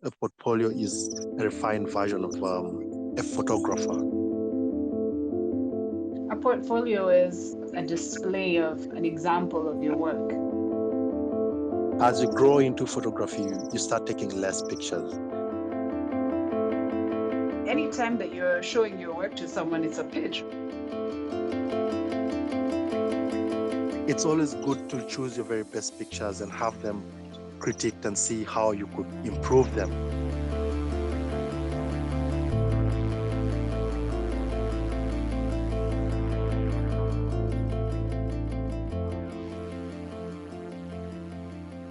A portfolio is a refined version of a photographer. A portfolio is a display of an example of your work. As you grow into photography, you start taking less pictures. Anytime that you're showing your work to someone, it's a pitch. It's always good to choose your very best pictures and have them critiqued and see how you could improve them.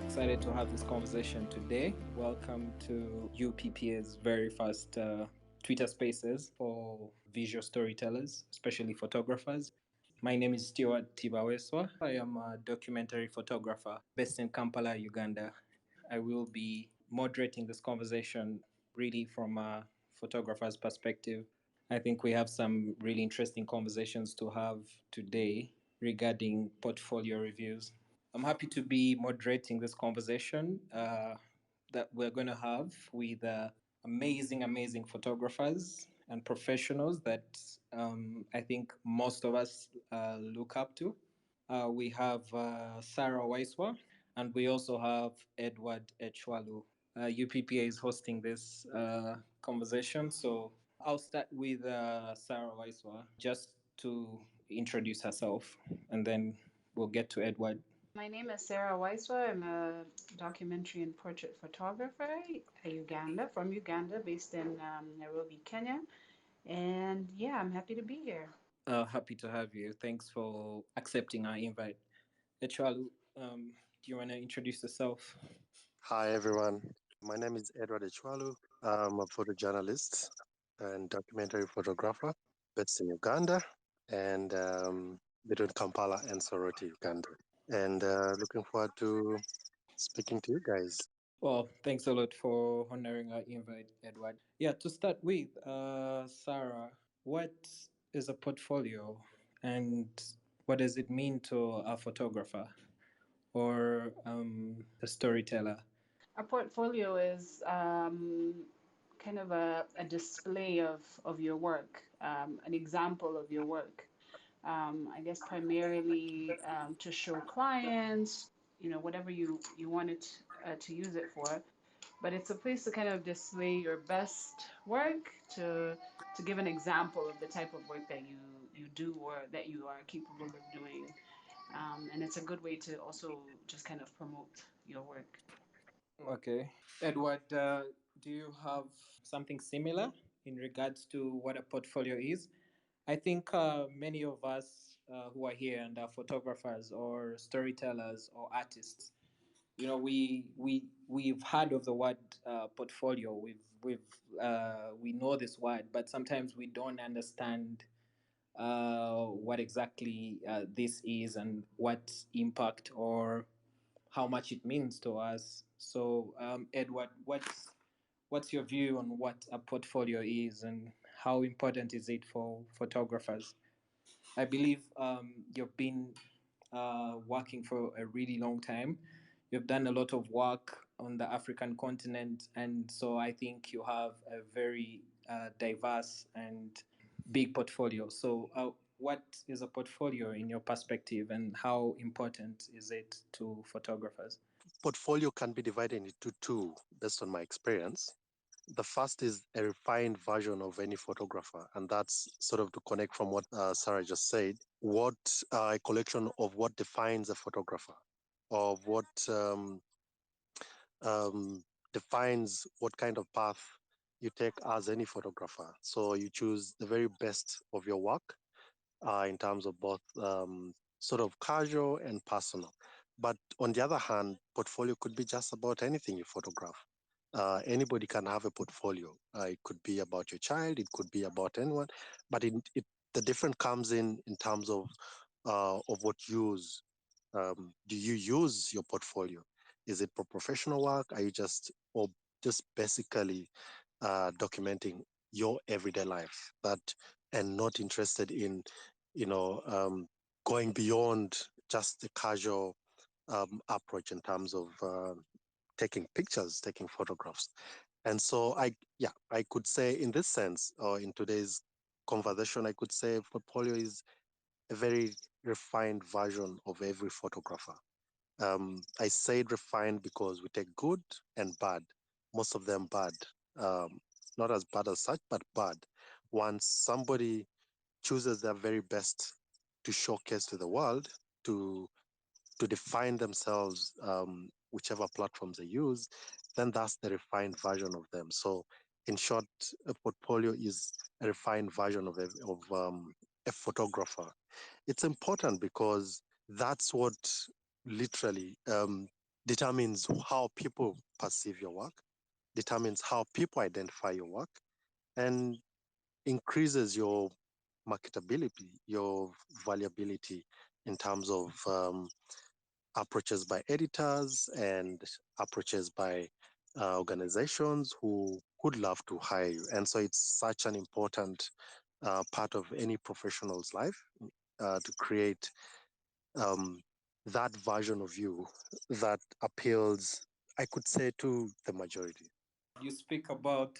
Excited to have this conversation today. Welcome to UPPA's very first Twitter Spaces for visual storytellers, especially photographers. My name is Sarah Waiswa. I am a documentary photographer based in Kampala, Uganda. I will be moderating this conversation really from a photographer's perspective. I think we have some really interesting conversations to have today regarding portfolio reviews. I'm happy to be moderating this conversation that we're going to have with amazing photographers and professionals that I think most of us look up to. We have Sarah Waiswa, and we also have Edward Echwalu. UPPA is hosting this conversation, so I'll start with Sarah Waiswa just to introduce herself, and then we'll get to Edward. My name is Sarah Waiswa. I'm a documentary and portrait photographer from Uganda, based in Nairobi, Kenya. And yeah, I'm happy to be here. Happy to have you. Thanks for accepting our invite. Echwalu, do you want to introduce yourself? Hi, everyone. My name is Edward Echwalu. I'm a photojournalist and documentary photographer based in Uganda and between Kampala and Soroti, Uganda. And looking forward to speaking to you guys. Well, thanks a lot for honoring our invite, Edward. Yeah, to start with, Sarah, what is a portfolio and what does it mean to a photographer or a storyteller? A portfolio is kind of a display of your work, an example of your work. I guess primarily to show clients, whatever you want it to use it for. But it's a place to kind of display your best work, to give an example of the type of work that you do or that you are capable of doing. And it's a good way to also just kind of promote your work. Okay. Edward, do you have something similar in regards to what a portfolio is? I think many of us who are here and are photographers or storytellers or artists, we've heard of the word portfolio. We know this word, but sometimes we don't understand what exactly this is and what impact or how much it means to us. So, Edward, what's your view on what a portfolio is and how important is it for photographers? I believe you've been working for a really long time. You've done a lot of work on the African continent, and so I think you have a very diverse and big portfolio. So, what is a portfolio in your perspective, and how important is it to photographers? Portfolio can be divided into two based on my experience. The first is a refined version of any photographer, and that's sort of to connect from what Sarah just said. What a collection of what defines a photographer, of what um, defines what kind of path you take as any photographer. So you choose the very best of your work in terms of both sort of casual and personal. But on the other hand, portfolio could be just about anything you photograph. Anybody can have a portfolio. It could be about your child, it could be about anyone, but the difference comes in terms of what use. Do you use your portfolio? Is it for professional work? Are you just basically documenting your everyday life that and not interested in, you know, going beyond just the casual approach in terms of taking pictures, taking photographs. And so I could say in this sense, or in today's conversation, I could say portfolio is a very refined version of every photographer. I said refined because we take good and bad, most of them bad, um, not as bad as such, but bad. Once somebody chooses their very best to showcase to the world, to to define themselves, whichever platforms they use, then that's the refined version of them. So, in short, a portfolio is a refined version of a photographer. It's important because that's what literally determines how people perceive your work, determines how people identify your work, and increases your marketability, your valuability in terms of approaches by editors and approaches by organizations who would love to hire you. And so it's such an important part of any professional's life to create um, that version of you that appeals, I could say, to the majority. You speak about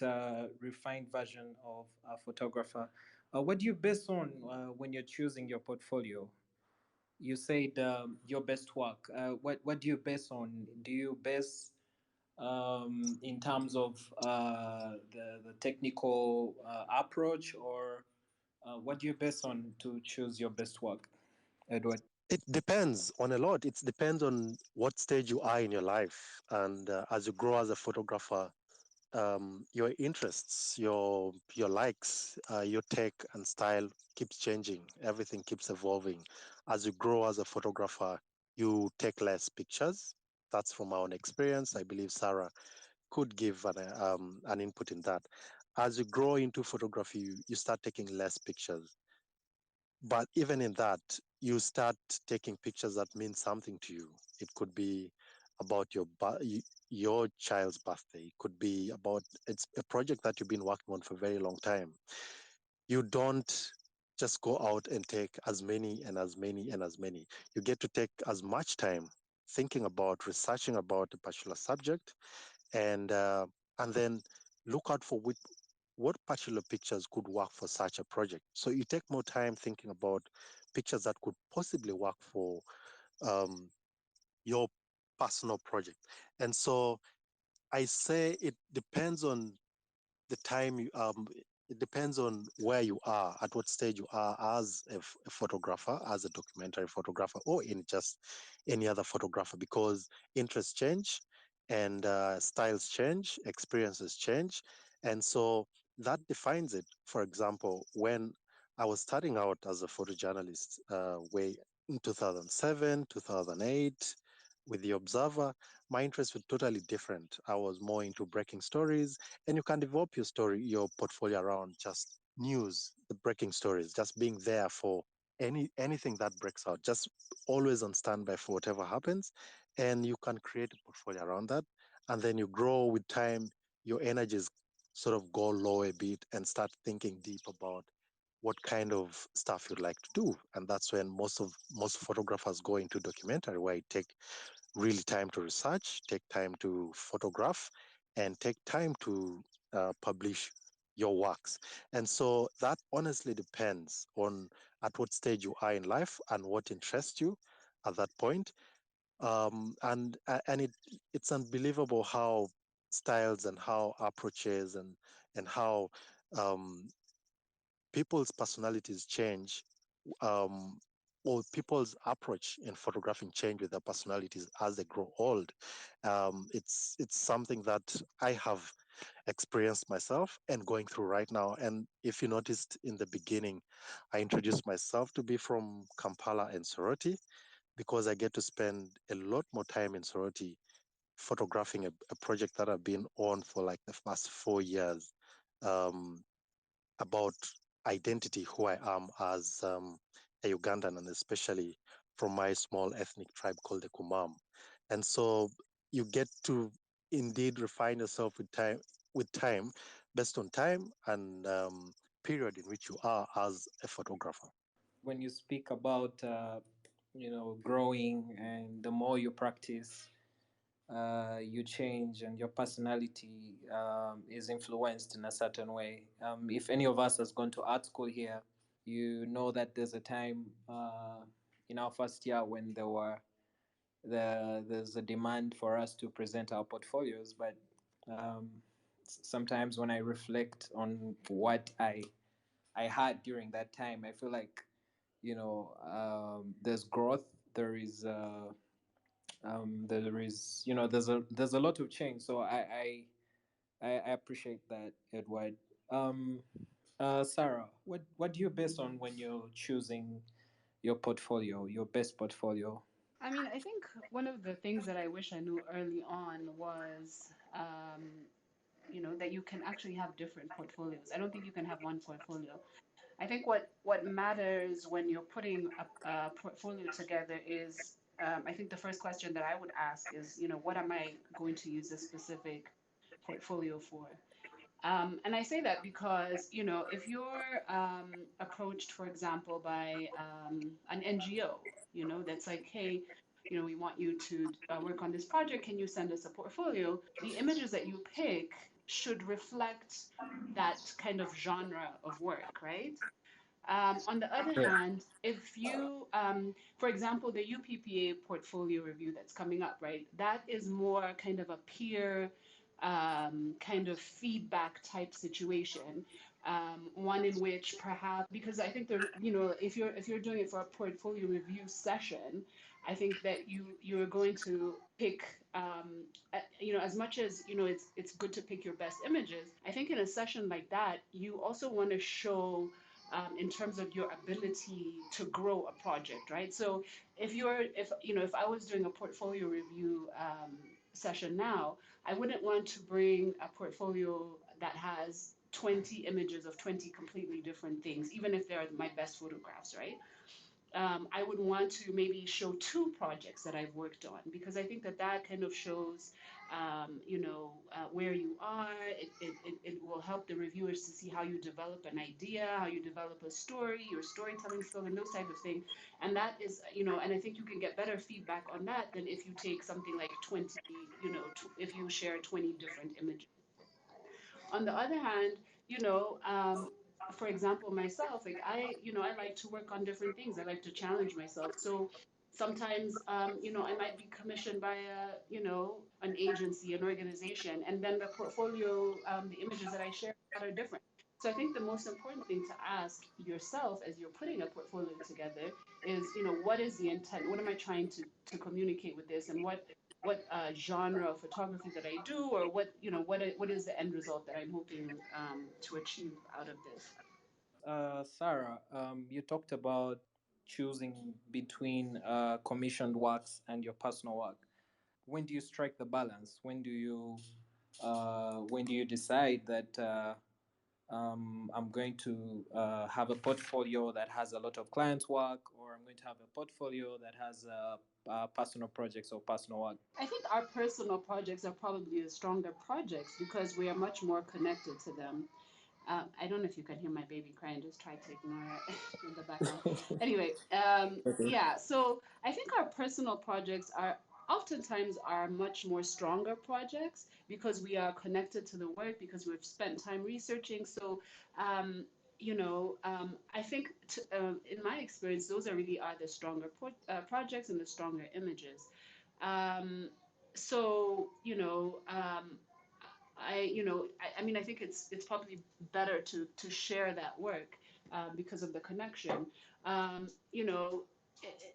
refined version of a photographer. What do you base on when you're choosing your portfolio? You said your best work. What do you base on? Do you base in terms of the technical approach, or what do you base on to choose your best work, Edward? It depends on a lot. It depends on what stage you are in your life. And as you grow as a photographer, your interests, your likes, your take and style keeps changing. Everything keeps evolving. As you grow as a photographer, you take less pictures. That's from my own experience. I believe Sarah could give an input in that. As you grow into photography, you start taking less pictures. But even in that, you start taking pictures that mean something to you. It could be about your child's birthday. It could be about it's a project that you've been working on for a very long time. You don't just go out and take as many and as many and as many. You get to take as much time thinking about researching about a particular subject, and uh, and then look out for what particular pictures could work for such a project. So you take more time thinking about pictures that could possibly work for um, your personal project. And so I say it depends on the time it depends on where you are, at what stage you are as a photographer, as a documentary photographer, or in just any other photographer, because interests change and styles change, experiences change. And so that defines it. For example, when I was starting out as a photojournalist way in 2007, 2008, with The Observer, my interests were totally different. I was more into breaking stories, and you can develop your story, your portfolio around just news, the breaking stories, just being there for anything that breaks out, just always on standby for whatever happens, and you can create a portfolio around that. And then you grow with time, your energies sort of go low a bit and start thinking deep about what kind of stuff you'd like to do. And that's when most photographers go into documentary, where it take really time to research, take time to photograph, and take time to publish your works. And so that honestly depends on at what stage you are in life and what interests you at that point. And it's unbelievable how styles and how approaches and how um, people's personalities change, um, or people's approach in photographing change with their personalities as they grow old. It's something that I have experienced myself and going through right now. And if you noticed in the beginning, I introduced myself to be from Kampala and Soroti because I get to spend a lot more time in Soroti photographing a project that I've been on for like the past 4 years. Um, about identity, who I am as a Ugandan, and especially from my small ethnic tribe called the Kumam. And so you get to indeed refine yourself with time, based on time and period in which you are as a photographer. When you speak about growing and the more you practice, you change and your personality is influenced in a certain way. If any of us has gone to art school here, you know that there's a time in our first year when there's a demand for us to present our portfolios, but sometimes when I reflect on what I had during that time, I feel like there's growth. There's a lot of change. So I appreciate that, Edward. Sarah, what do you base on when you're choosing your portfolio, your best portfolio? I mean, I think one of the things that I wish I knew early on was, that you can actually have different portfolios. I don't think you can have one portfolio. I think what matters when you're putting a portfolio together is, I think the first question that I would ask is, what am I going to use this specific portfolio for? And I say that because, if you're approached, for example, by an NGO, that's like, hey, we want you to work on this project. Can you send us a portfolio? The images that you pick should reflect that kind of genre of work, right? On the other Yeah. hand, if you, for example, the UPPA portfolio review that's coming up, right, that is more kind of a peer kind of feedback type situation, one in which perhaps because I think there, if you're doing it for a portfolio review session, I think that you're going to pick, as much as it's good to pick your best images. I think in a session like that, you also want to show in terms of your ability to grow a project, right? So if I was doing a portfolio review session now, I wouldn't want to bring a portfolio that has 20 images of 20 completely different things, even if they're my best photographs, right? I would want to maybe show two projects that I've worked on because I think that kind of shows, where you are. It will help the reviewers to see how you develop an idea, how you develop a story, your storytelling skill, and those type of things. And that is, and I think you can get better feedback on that than if you take something like 20, if you share 20 different images. On the other hand, for example, myself, like I like to work on different things. I like to challenge myself. So sometimes, I might be commissioned by an agency, an organization, and then the portfolio, the images that I share are different. So I think the most important thing to ask yourself as you're putting a portfolio together is, what is the intent? What am I trying to communicate with this? And what genre of photography that I do, or what is the end result that I'm hoping to achieve out of this. Sarah, you talked about choosing between commissioned works and your personal work. When do you strike the balance? When do you decide that I'm going to have a portfolio that has a lot of clients' work, or I'm going to have a portfolio that has personal projects or personal work? I think our personal projects are probably the stronger projects because we are much more connected to them. I don't know if you can hear my baby crying. Just try to ignore it in the background. Anyway, Okay. yeah. So I think our personal projects are oftentimes are much more stronger projects because we are connected to the work because we've spent time researching. So, I think in my experience, those are really are the stronger projects and the stronger images. Um, so, I mean, I think it's probably better to share that work because of the connection.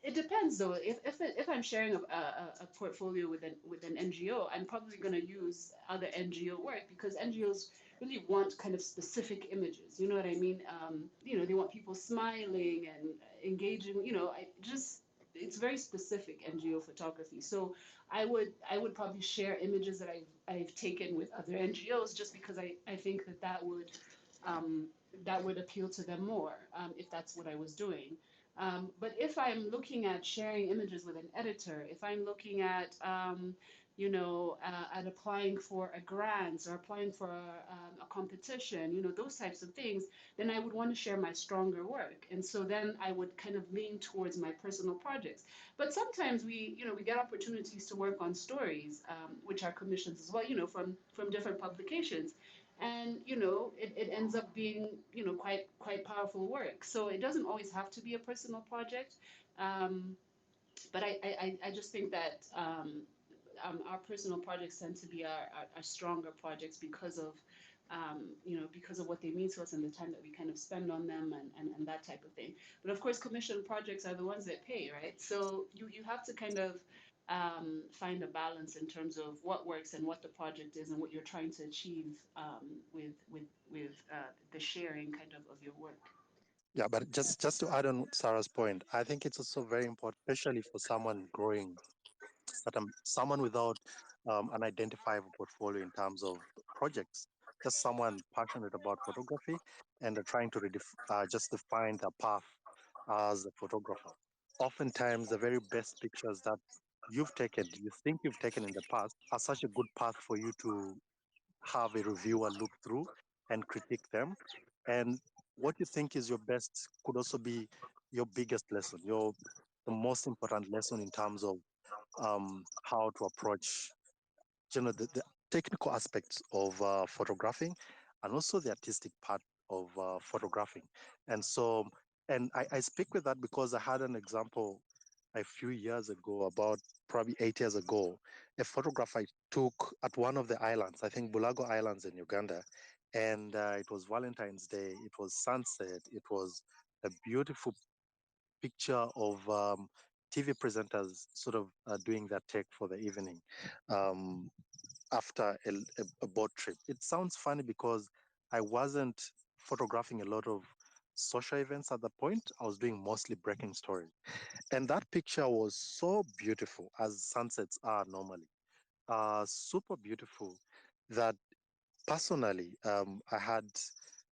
It depends though. If I'm sharing a portfolio with an NGO, I'm probably going to use other NGO work because NGOs really want kind of specific images. You know what I mean? They want people smiling and engaging. I just it's very specific NGO photography. So I would probably share images that I've taken with other NGOs just because I think that would appeal to them more if that's what I was doing. But if I'm looking at sharing images with an editor, if I'm looking at at applying for a grant or applying for a competition, those types of things, then I would want to share my stronger work. And so then I would kind of lean towards my personal projects. But sometimes we get opportunities to work on stories, which are commissions as well, from different publications. And it ends up being quite powerful work. So it doesn't always have to be a personal project. Um, but I just think that our personal projects tend to be our stronger projects because of what they mean to us and the time that we kind of spend on them and that type of thing. But of course, commission projects are the ones that pay, right? So you have to kind of find a balance in terms of what works and what the project is and what you're trying to achieve with the sharing kind of your work. Yeah, but just to add on Sarah's point, I think it's also very important, especially for someone growing, that someone without an identifiable portfolio in terms of projects, just someone passionate about photography and trying to just define their path as a photographer. Oftentimes, the very best pictures that you think you've taken in the past, are such a good path for you to have a reviewer look through and critique them. And what you think is your best could also be your biggest lesson, the most important lesson in terms of how to approach the technical aspects of photographing and also the artistic part of photographing. And so, and I speak with that because I had an example a few years ago, about probably 8 years ago. A photograph I took at one of the islands, I think Bulago Islands in Uganda, and it was Valentine's Day, it was sunset, it was a beautiful picture of TV presenters sort of doing their take for the evening. Um, After a boat trip. It sounds funny because I wasn't photographing a lot of social events at that point. I was doing mostly breaking stories. And that picture was so beautiful, as sunsets are normally. Super beautiful that personally, I had,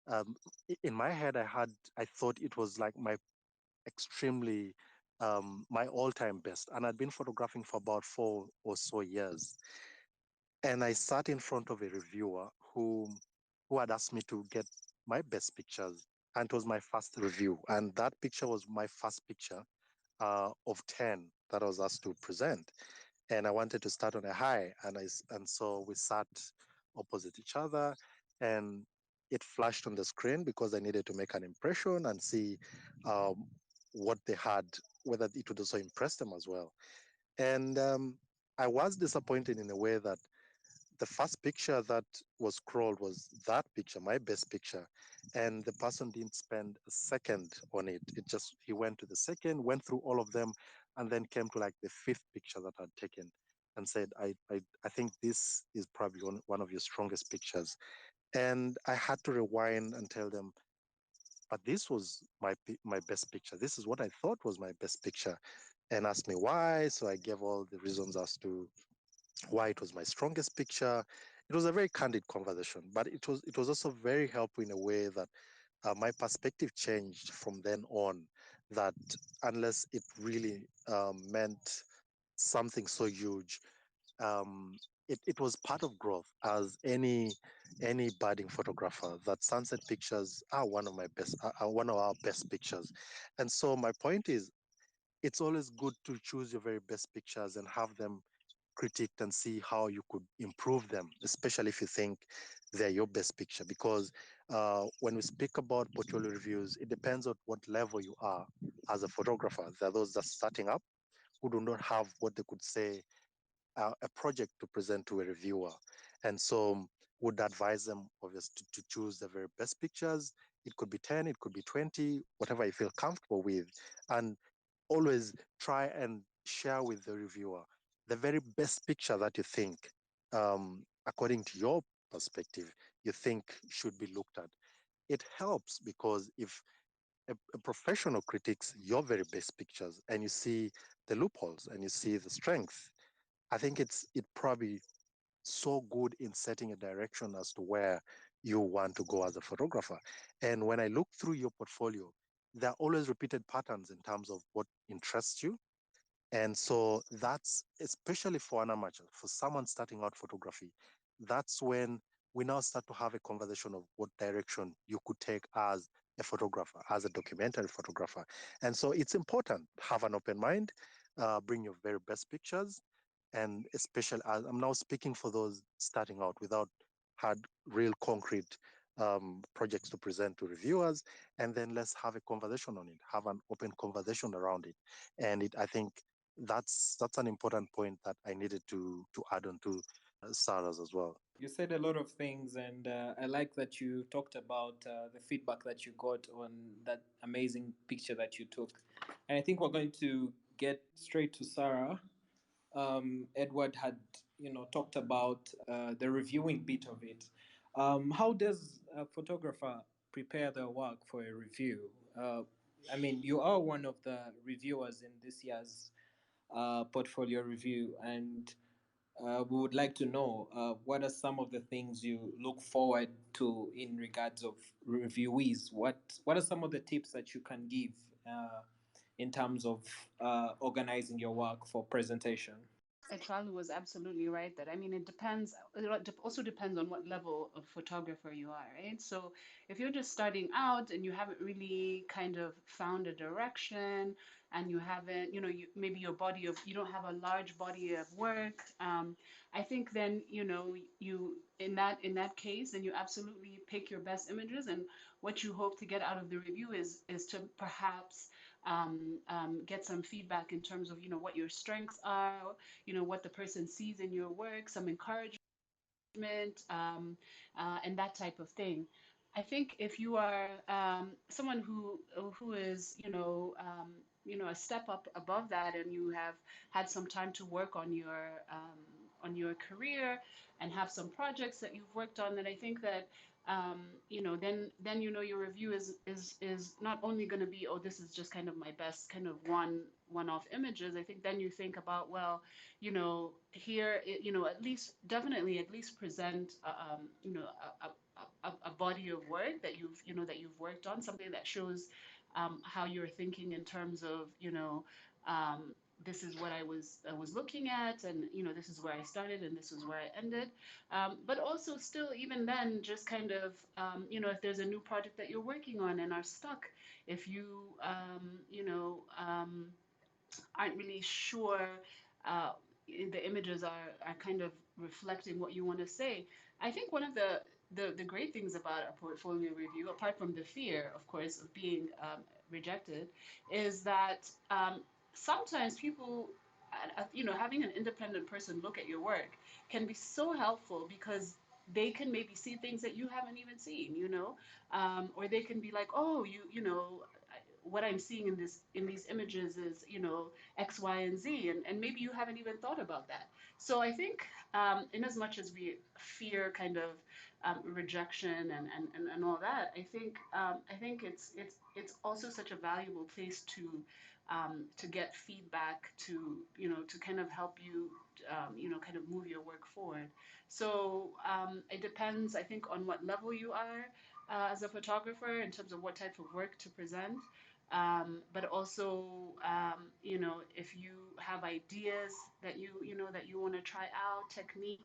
um, in my head, I thought it was like extremely, my all time best. And I'd been photographing for about 4 or so years. And I sat in front of a reviewer who had asked me to get my best pictures, and it was my first review. And that picture was my first picture of 10 that I was asked to present. And I wanted to start on a high, and so we sat opposite each other, and it flashed on the screen because I needed to make an impression and see um, what they had, whether it would also impress them as well. And I was disappointed in a way that the first picture that was scrolled was that picture, my best picture. And the person didn't spend a second on it. He went to the second, went through all of them, and then came to like the fifth picture that I'd taken and said, I think this is probably one of your strongest pictures. And I had to rewind and tell them, but this was my best picture. This is what I thought was my best picture, and asked me why. So I gave all the reasons as to why it was my strongest picture. It was a very candid conversation, but it was also very helpful in a way that my perspective changed from then on. That unless it really meant something so huge, um, it was part of growth. As any budding photographer, that sunset pictures are one of our best pictures. And so my point is, it's always good to choose your very best pictures and have them critiqued and see how you could improve them, especially if you think they're your best picture. Because when we speak about portfolio reviews, it depends on what level you are as a photographer. There are those that are starting up who do not have what they could say a project to present to a reviewer. And so would advise them obviously to choose the very best pictures. It could be 10, it could be 20, whatever you feel comfortable with. And always try and share with the reviewer the very best picture that you think, according to your perspective, you think should be looked at. It helps because if a professional critiques your very best pictures and you see the loopholes and you see the strength, I think it probably so good in setting a direction as to where you want to go as a photographer. And when I look through your portfolio, there are always repeated patterns in terms of what interests you. And so that's especially for an amateur, for someone starting out photography, that's when we now start to have a conversation of what direction you could take as a photographer, as a documentary photographer. And so it's important, have an open mind, bring your very best pictures, and especially as I'm now speaking for those starting out without had real concrete projects to present to reviewers, and then let's have a conversation on it, have an open conversation around it. And I think that's an important point that I needed to add on to Sarah's as well. You said a lot of things, and I like that you talked about the feedback that you got on that amazing picture that you took. And I think we're going to get straight to Sarah. Edward had, talked about the reviewing bit of it. How does a photographer prepare their work for a review? I mean, you are one of the reviewers in this year's portfolio review, and we would like to know what are some of the things you look forward to in regards of reviewees. What are some of the tips that you can give in terms of organizing your work for presentation? Echwalu was absolutely right that, I mean, it depends. It also depends on what level of photographer you are, right? So if you're just starting out and you haven't really kind of found a direction, and you haven't, maybe you don't have a large body of work. I think then, you in that case, then you absolutely pick your best images, and what you hope to get out of the review is to perhaps get some feedback in terms of what your strengths are, what the person sees in your work, some encouragement, and that type of thing. I think if you are someone who is a step up above that, and you have had some time to work on your career and have some projects that you've worked on, then I think that then your review is not only going to be, oh, this is just kind of my best kind of one-off images. I think then you think about, well, here, at least, definitely at least present a body of work that you've worked on, something that shows how you're thinking in terms of um, this is what I was looking at, and this is where I started and this is where I ended. But also, still, even then, just kind of if there's a new project that you're working on and are stuck, if you aren't really sure uh, the images are kind of reflecting what you want to say. I think one of the great things about a portfolio review, apart from the fear, of course, of being rejected, is that sometimes people, having an independent person look at your work can be so helpful, because they can maybe see things that you haven't even seen, or they can be like, oh, what I'm seeing in these images is X, Y, and Z, and maybe you haven't even thought about that. So I think, in as much as we fear kind of rejection and all that, I think it's also such a valuable place to get feedback, to kind of help you kind of move your work forward. So it depends, I think, on what level you are as a photographer, in terms of what type of work to present. But also, if you have ideas that you want to try out, techniques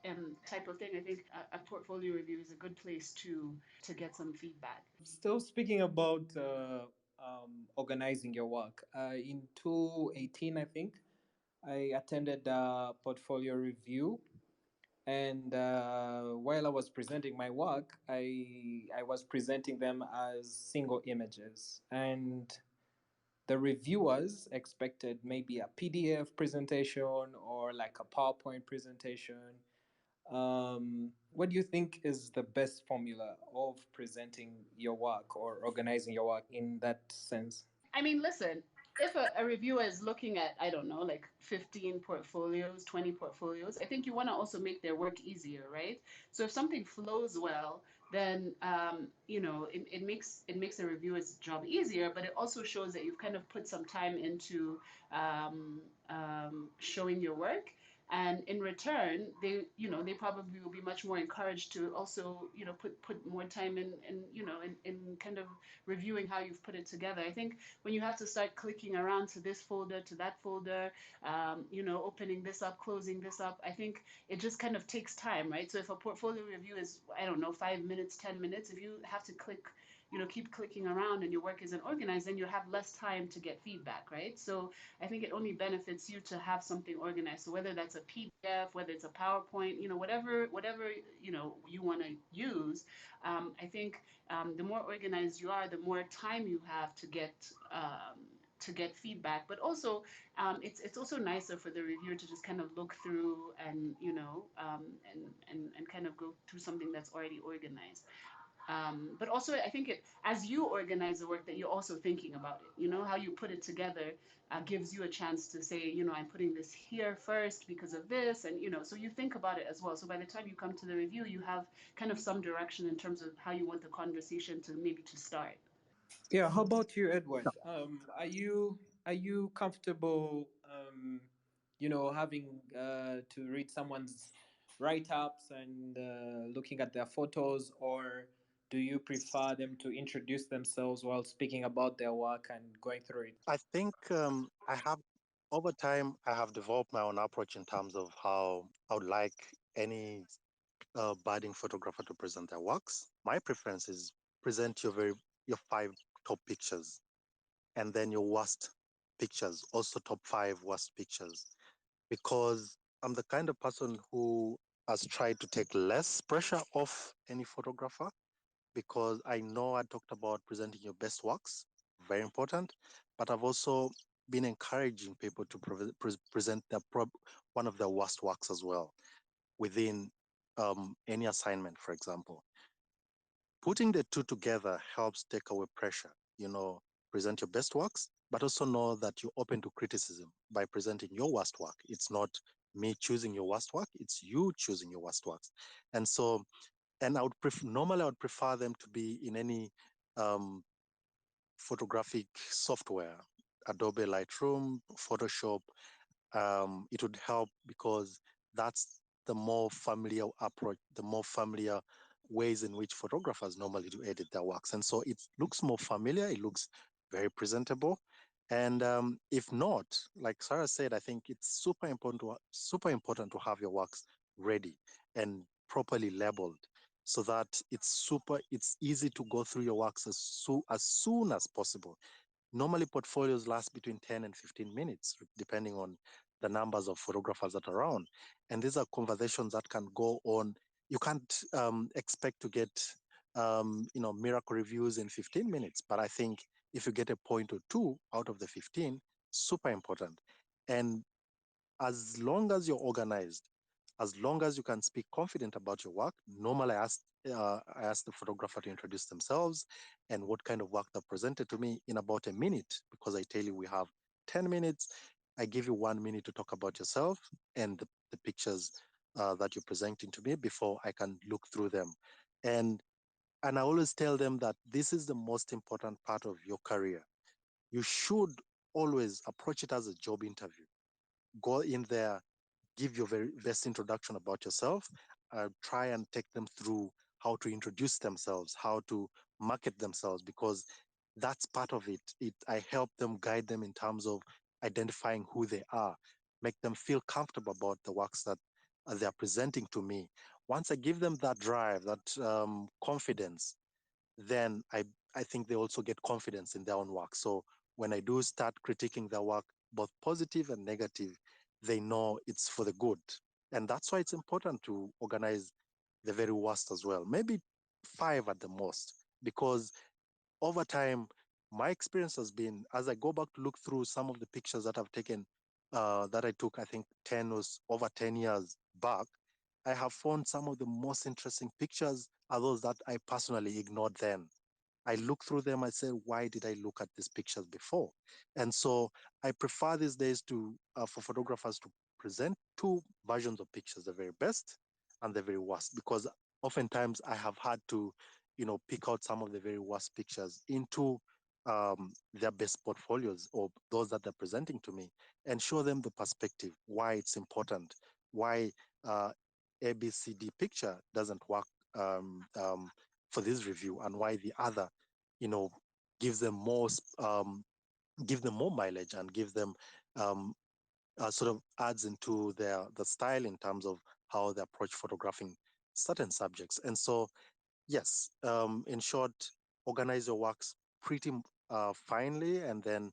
and type of thing, I think a portfolio review is a good place to get some feedback. Still speaking about organizing your work, in 2018, I think, I attended a portfolio review, and while I was presenting my work, I was presenting them as single images, and the reviewers expected maybe a PDF presentation or like a PowerPoint presentation. What do you think is the best formula of presenting your work or organizing your work in that sense? I mean, listen, if a reviewer is looking at, I don't know, like 15 portfolios, 20 portfolios, I think you want to also make their work easier, right? So if something flows well, then it makes the reviewer's job easier, but it also shows that you've kind of put some time into showing your work. And in return, they probably will be much more encouraged to also, put more time in kind of reviewing how you've put it together. I think when you have to start clicking around to this folder, to that folder, opening this up, closing this up, I think it just kind of takes time, right? So if a portfolio review is, I don't know, 5 minutes, 10 minutes, if you have to keep clicking around and your work isn't organized, then you have less time to get feedback, right? So I think it only benefits you to have something organized. So whether that's a PDF, whether it's a PowerPoint, whatever you want to use, I think the more organized you are, the more time you have to get feedback. But also, it's also nicer for the reviewer to just kind of look through and and kind of go through something that's already organized. But also, I think as you organize the work, that you're also thinking about it. How you put it together gives you a chance to say, I'm putting this here first because of this, and so you think about it as well. So by the time you come to the review, you have kind of some direction in terms of how you want the conversation to maybe to start. Yeah, how about you, Edward? Are you comfortable, having to read someone's write-ups and looking at their photos, or do you prefer them to introduce themselves while speaking about their work and going through it? I think over time, I have developed my own approach in terms of how I would like any budding photographer to present their works. My preference is present your five top pictures, and then your worst pictures, also top five worst pictures, because I'm the kind of person who has tried to take less pressure off any photographer, because I know I talked about presenting your best works, very important, but I've also been encouraging people to present one of their worst works as well within any assignment, for example. Putting the two together helps take away pressure. Present your best works, but also know that you're open to criticism by presenting your worst work. It's not me choosing your worst work, it's you choosing your worst works. And so, and normally I would prefer them to be in any um, photographic software, Adobe Lightroom, Photoshop. It would help because that's the more familiar approach, the more familiar ways in which photographers normally do edit their works. And so it looks more familiar, it looks very presentable. And if not, like Sarah said, I think it's super important to have your works ready and properly labeled, so that it's easy to go through your works as soon as possible. Normally, portfolios last between 10 and 15 minutes, depending on the numbers of photographers that are around. And these are conversations that can go on. You can't expect to get, miracle reviews in 15 minutes. But I think if you get a point or two out of the 15, super important. And as long as you're organized, as long as you can speak confident about your work. Normally, I ask the photographer to introduce themselves and what kind of work they presented to me in about a minute, because I tell you we have 10 minutes. I give you 1 minute to talk about yourself and the pictures that you're presenting to me before I can look through them. And and I always tell them that this is the most important part of your career. You should always approach it as a job interview. Go in there, give your very best introduction about yourself, try and take them through how to introduce themselves, how to market themselves, because that's part of it. I help them, guide them in terms of identifying who they are, make them feel comfortable about the works that they are presenting to me. Once I give them that drive, that confidence, then I think they also get confidence in their own work. So when I do start critiquing their work, both positive and negative, they know it's for the good. And that's why it's important to organize the very worst as well. Maybe five at the most, because over time, my experience has been, as I go back to look through some of the pictures that I've taken, that I took, I think 10 was over 10 years back, I have found some of the most interesting pictures are those that I personally ignored then. I look through them, I say, why did I look at these pictures before? And so I prefer these days for photographers to present two versions of pictures, the very best and the very worst, because oftentimes I have had to, pick out some of the very worst pictures into their best portfolios or those that they're presenting to me, and show them the perspective, why it's important why uh, ABCD picture doesn't work for this review, and why the other, you know, gives them more give them more mileage, and give them um, sort of adds into their the style in terms of how they approach photographing certain subjects. And so, yes, in short, organize your works pretty finely, and then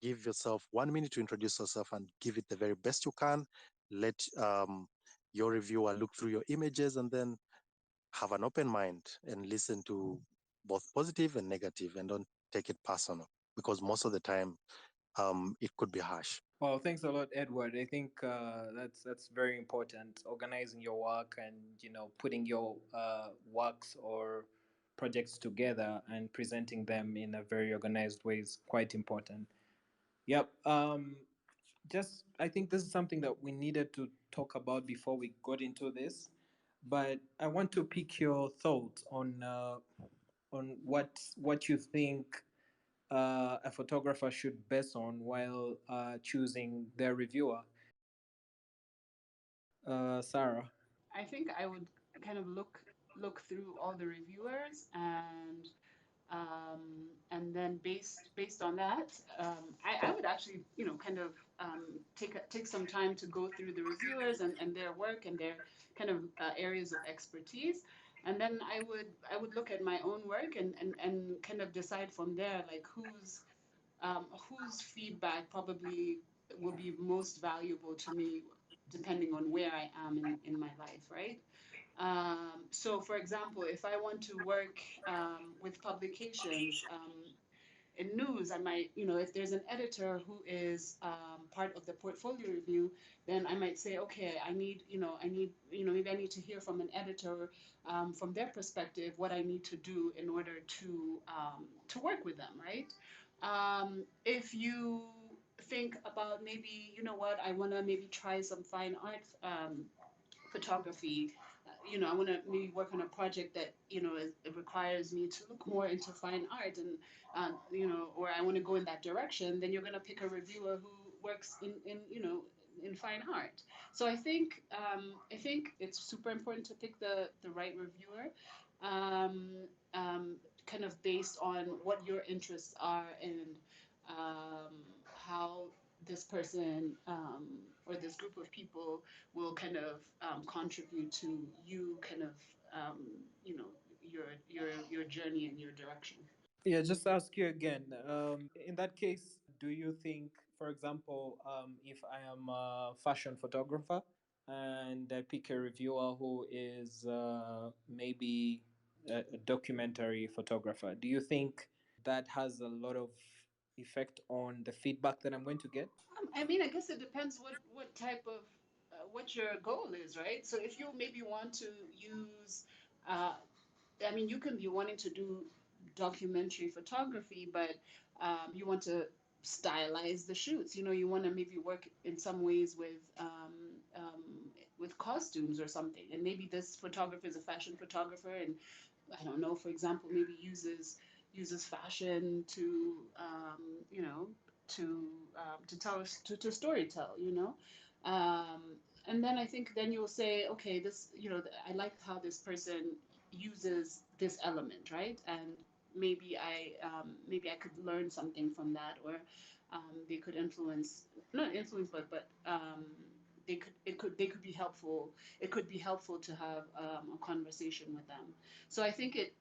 give yourself 1 minute to introduce yourself and give it the very best you can. Let your reviewer look through your images, and then have an open mind and listen to both positive and negative, and don't take it personal, because most of the time it could be harsh. Well, thanks a lot, Edward. I think that's very important. Organizing your work and putting your works or projects together and presenting them in a very organized way is quite important. Yep. Just I think this is something that we needed to talk about before we got into this, but I want to pick your thoughts on what you think a photographer should base on while choosing their reviewer. Sarah. I think I would kind of look through all the reviewers, and then based on that, I would actually kind of take some time to go through the reviewers and their work and their kind of areas of expertise, and then I would look at my own work and kind of decide from there, like whose feedback probably will be most valuable to me depending on where I am in my life, right? So, for example, if I want to work with publications, in news, I might, if there's an editor who is part of the portfolio review, then I might say, okay, maybe I need to hear from an editor, from their perspective, what I need to do in order to work with them, right? If you think about maybe, I want to maybe try some fine art photography. I want to maybe work on a project that it requires me to look more into fine art, and or I want to go in that direction. Then you're going to pick a reviewer who works in fine art. So I think it's super important to pick the right reviewer, um, um, kind of based on what your interests are, and um, how this person, or this group of people will kind of contribute to you kind of um, you know your journey and your direction. Yeah, just to ask you again. In that case, do you think, for example, if I am a fashion photographer and I pick a reviewer who is maybe a documentary photographer, do you think that has a lot of effect on the feedback that I'm going to get? I mean, I guess it depends what type of what your goal is, right? So if you maybe want to use, uh, I mean, you can be wanting to do documentary photography, but you want to stylize the shoots. You want to maybe work in some ways with costumes or something, and maybe this photographer is a fashion photographer, and I don't know, for example, maybe uses fashion to you know to tell us to story tell, um, and then I think then you'll say, okay, this I like how this person uses this element, right? And maybe I could learn something from that, or they could influence, not influence, but they could be helpful. It could be helpful to have a conversation with them. So I think it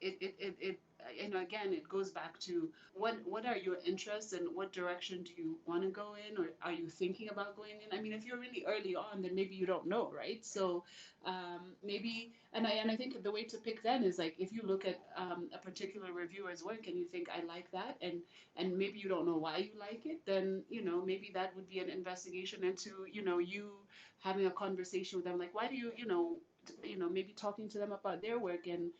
again, it goes back to what are your interests, and what direction do you want to go in, or are you thinking about going in? I mean, if you're really early on, then maybe you don't know, right? So maybe, and I think the way to pick then is, like, if you look at a particular reviewer's work and you think, I like that, and maybe you don't know why you like it, then maybe that would be an investigation into you having a conversation with them, like, why do maybe talking to them about their work, and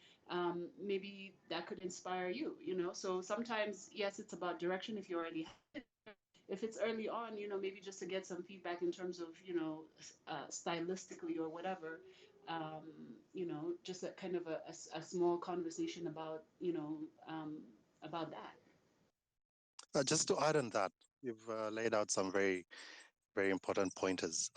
maybe that could inspire you. So sometimes, yes, it's about direction if you already have it, but if it's early on, maybe just to get some feedback in terms of, stylistically or whatever, just a kind of a small conversation about that. Just to add on that, you've laid out some very, very important pointers.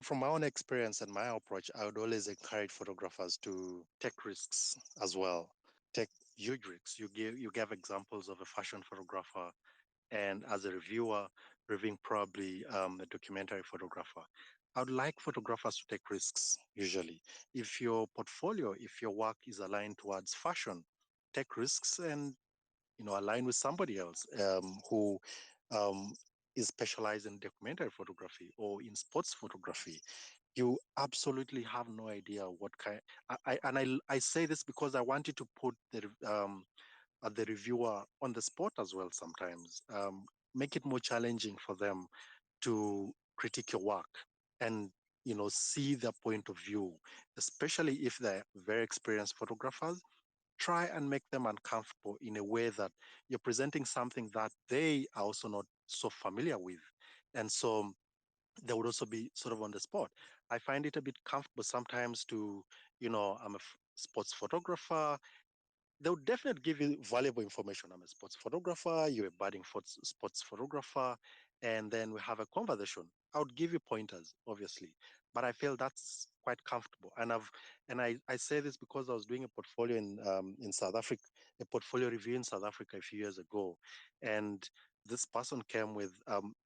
From my own experience and my approach, I would always encourage photographers to take risks as well. Take huge risks. You gave examples of a fashion photographer, and as a reviewer, reviewing probably a documentary photographer. I would like photographers to take risks usually. If your portfolio, if your work is aligned towards fashion, take risks and align with somebody else who um, is specialized in documentary photography or in sports photography. You absolutely have no idea what kind. I say this because I wanted to put the reviewer on the spot as well. Sometimes make it more challenging for them to critique your work and see their point of view, especially if they're very experienced photographers. Try and make them uncomfortable in a way that you're presenting something that they are also not so familiar with. And so they would also be sort of on the spot. I find it a bit comfortable sometimes to, I'm a sports photographer. They would definitely give you valuable information. I'm a sports photographer, you're a budding sports photographer, and then we have a conversation. I would give you pointers, obviously, but I feel that's quite comfortable. And I say this because I was doing a portfolio in South Africa, a portfolio review in South Africa a few years ago, and this person came with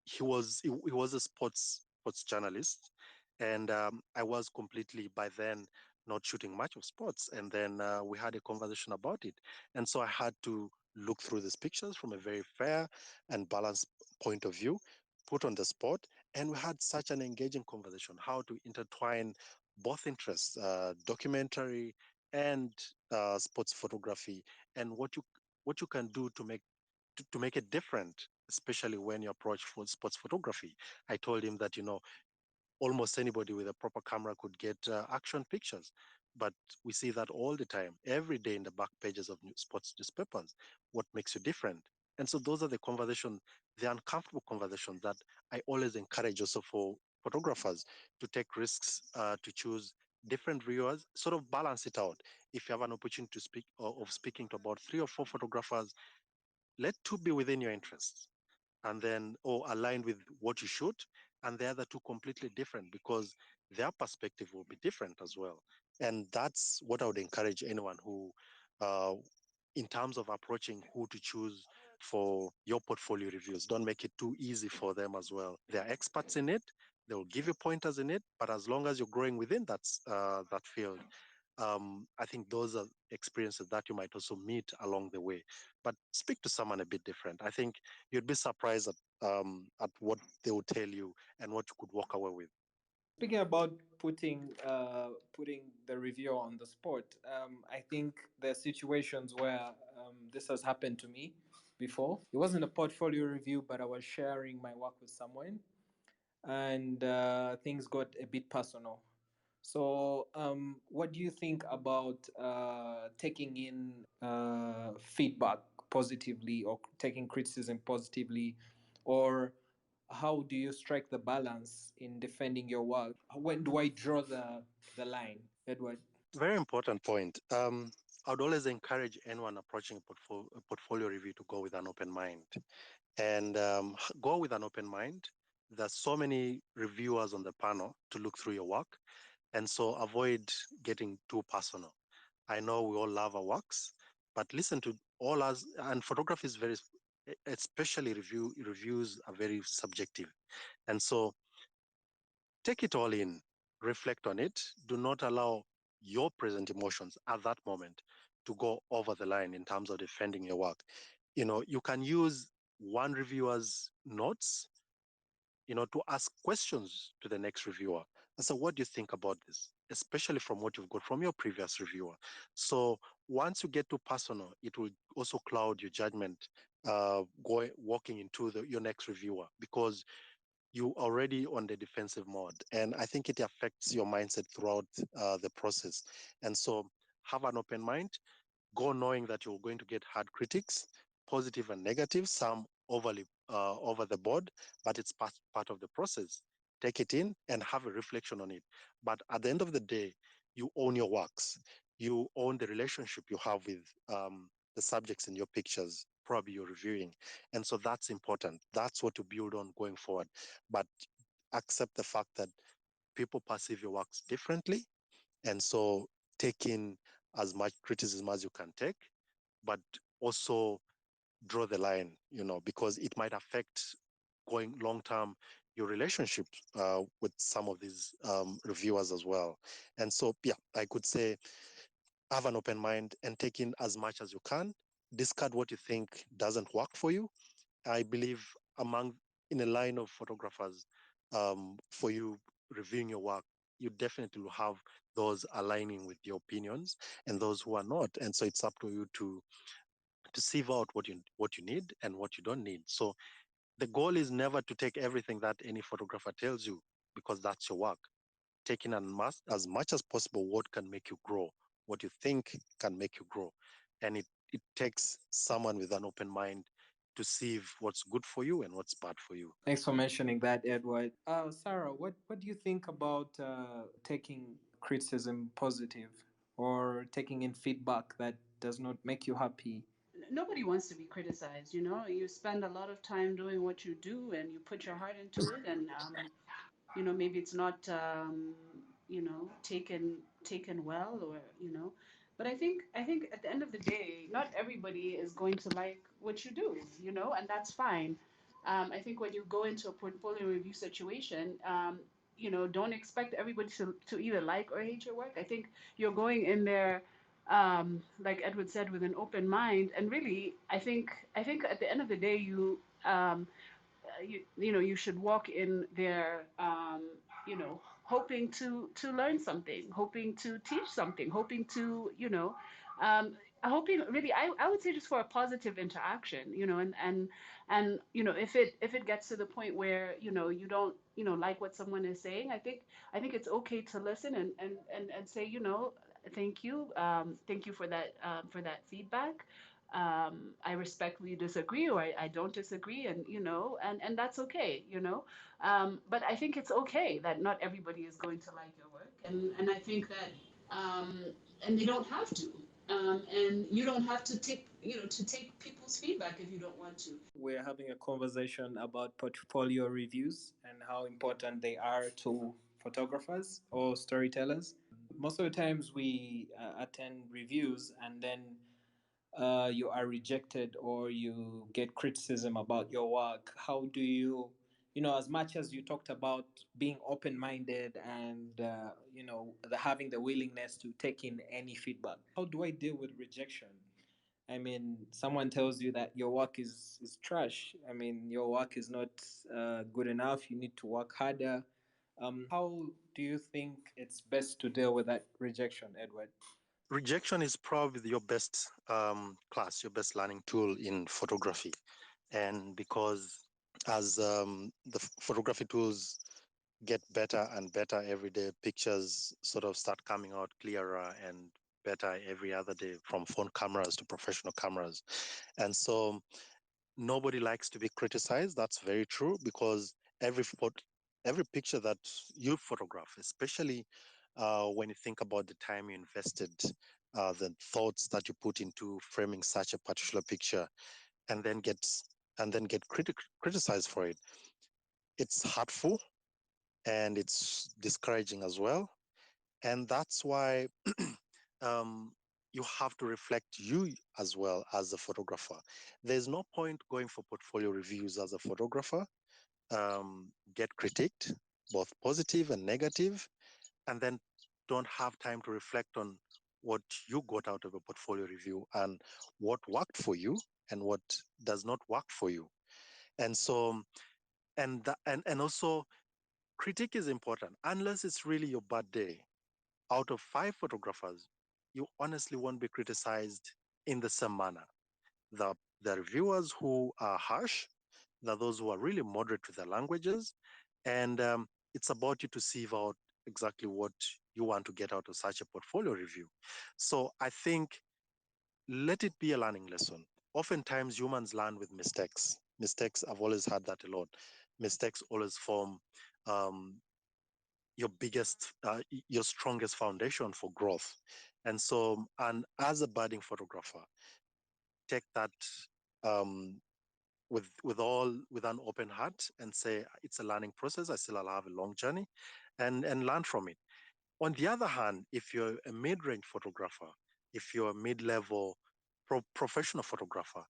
he was a sports journalist, and I was completely by then not shooting much of sports. And then we had a conversation about it. And so I had to look through these pictures from a very fair and balanced point of view, put on the spot. And we had such an engaging conversation, how to intertwine both interests, documentary and sports photography, and what you can do to make it different, especially when you approach for sports photography. I told him that almost anybody with a proper camera could get action pictures. But we see that all the time, every day in the back pages of sports newspapers. What makes you different? And so those are the conversations, the uncomfortable conversations that I always encourage also for photographers to take risks, to choose different viewers, sort of balance it out. If you have an opportunity to speak or of speaking to about 3 or 4 photographers, let two be within your interests and then or aligned with what you shoot, and the other two completely different because their perspective will be different as well. And that's what I would encourage anyone who in terms of approaching who to choose for your portfolio reviews, don't make it too easy for them as well. They're experts in it, they will give you pointers in it, but as long as you're growing within that field, I think those are experiences that you might also meet along the way. But speak to someone a bit different. I think you'd be surprised at what they will tell you and what you could walk away with. Speaking about putting the reviewer on the spot, I think there are situations where this has happened to me before. It wasn't a portfolio review, but I was sharing my work with someone, and things got a bit personal. So, what do you think about taking in feedback positively or taking criticism positively, or how do you strike the balance in defending your work? When do I draw the line, Edward? Very important point. I'd always encourage anyone approaching a portfolio review to go with an open mind and go with an open mind. There's so many reviewers on the panel to look through your work, and so avoid getting too personal. I know we all love our works, but listen to all us. And photography is very, especially reviews are very subjective, and so take it all in, reflect on it. Do not allow your present emotions at that moment to go over the line in terms of defending your work. You can use one reviewer's notes to ask questions to the next reviewer. And so, what do you think about this? Especially from what you've got from your previous reviewer. So, once you get too personal, it will also cloud your judgment walking into your next reviewer because you already on the defensive mode. And I think it affects your mindset throughout the process. And so, have an open mind, go knowing that you're going to get hard critics, positive and negative, some overly over the board, but it's part of the process. Take it in and have a reflection on it. But at the end of the day, you own your works. You own the relationship you have with the subjects in your pictures, probably you're reviewing. And so that's important. That's what to build on going forward. But accept the fact that people perceive your works differently. And so take in as much criticism as you can take, but also draw the line, because it might affect going long term your relationship with some of these reviewers as well. And so, yeah, I could say have an open mind and take in as much as you can. Discard what you think doesn't work for you. I believe among in a line of photographers, for you reviewing your work, you definitely will have those aligning with your opinions and those who are not. And so it's up to you to sieve out what you need and what you don't need. So the goal is never to take everything that any photographer tells you, because that's your work. Taking as much as possible what can make you grow, what you think can make you grow. And it takes someone with an open mind to see what's good for you and what's bad for you. Thanks for mentioning that, Edward. Sarah, what do you think about taking criticism positive or taking in feedback that does not make you happy? Nobody wants to be criticized. You spend a lot of time doing what you do, and you put your heart into it, and maybe it's not taken well, or but I think at the end of the day, not everybody is going to like what you do, and that's fine. I think when you go into a portfolio review situation, don't expect everybody to either like or hate your work. I think you're going in there, like Edward said, with an open mind, and really, I think at the end of the day, you should walk in there, hoping to learn something, hoping to teach something, hoping to, hoping really, I would say, just for a positive interaction, and if it gets to the point where you don't like what someone is saying, I think it's okay to listen and say, thank you for that feedback. I respectfully disagree, or I don't disagree, and and that's okay. But I think it's okay that not everybody is going to like your work, and I think that, and they don't have to, and you don't have to take people's feedback if you don't want to. We're having a conversation about portfolio reviews and how important they are to photographers or storytellers. Most of the times we attend reviews and then you are rejected or you get criticism about your work. How do you, as much as you talked about being open minded and, having the willingness to take in any feedback, how do I deal with rejection? I mean, someone tells you that your work is trash. I mean, your work is not good enough. You need to work harder. How do you think it's best to deal with that rejection, Edward? Rejection is probably your best class, your best learning tool in photography. And because as the photography tools get better and better every day, pictures sort of start coming out clearer and better every other day, from phone cameras to professional cameras. And so nobody likes to be criticized. That's very true, because every picture that you photograph, especially when you think about the time you invested, the thoughts that you put into framing such a particular picture, and then get criticized for it, it's hurtful and it's discouraging as well. And that's why um, you have to reflect you as well as a photographer. There's no point going for portfolio reviews as a photographer, get critiqued, both positive and negative, and then don't have time to reflect on what you got out of a portfolio review and what worked for you and what does not work for you. And so, and also, critique is important unless it's really your bad day. Out of 5 photographers, you honestly won't be criticized in the same manner. The, the reviewers who are harsh, there are those who are really moderate with their languages, and it's about you to sieve out exactly what you want to get out of such a portfolio review. So I think let it be a learning lesson. Oftentimes, humans learn with mistakes. Mistakes, I've always had that a lot. Mistakes always form um, your biggest, your strongest foundation for growth. And so, and as a budding photographer, take that um, with an open heart and say it's a learning process. I still have a long journey, and learn from it. On the other hand, if you're a mid-range photographer, if you're a mid-level professional photographer,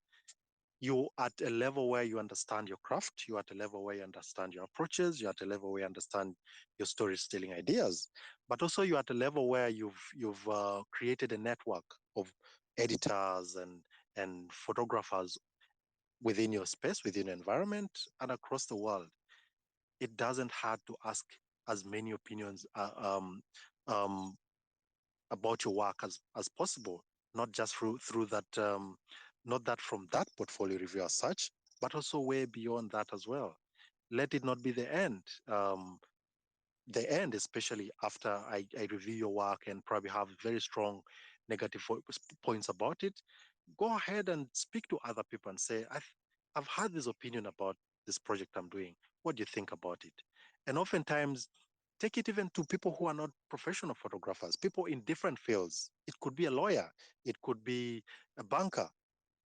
you're at a level where you understand your craft, you're at a level where you understand your approaches, you're at a level where you understand your storytelling ideas, but also you're at a level where you've created a network of editors and photographers within your space, within your environment, and across the world. It doesn't hard to ask as many opinions um, about your work as possible, not just through that, not that from that portfolio review as such, but also way beyond that as well. Let it not be the end. The end, especially after I review your work and probably have very strong negative points about it, go ahead and speak to other people and say, I've had this opinion about this project I'm doing. What do you think about it? And oftentimes, take it even to people who are not professional photographers, people in different fields. It could be a lawyer, it could be a banker.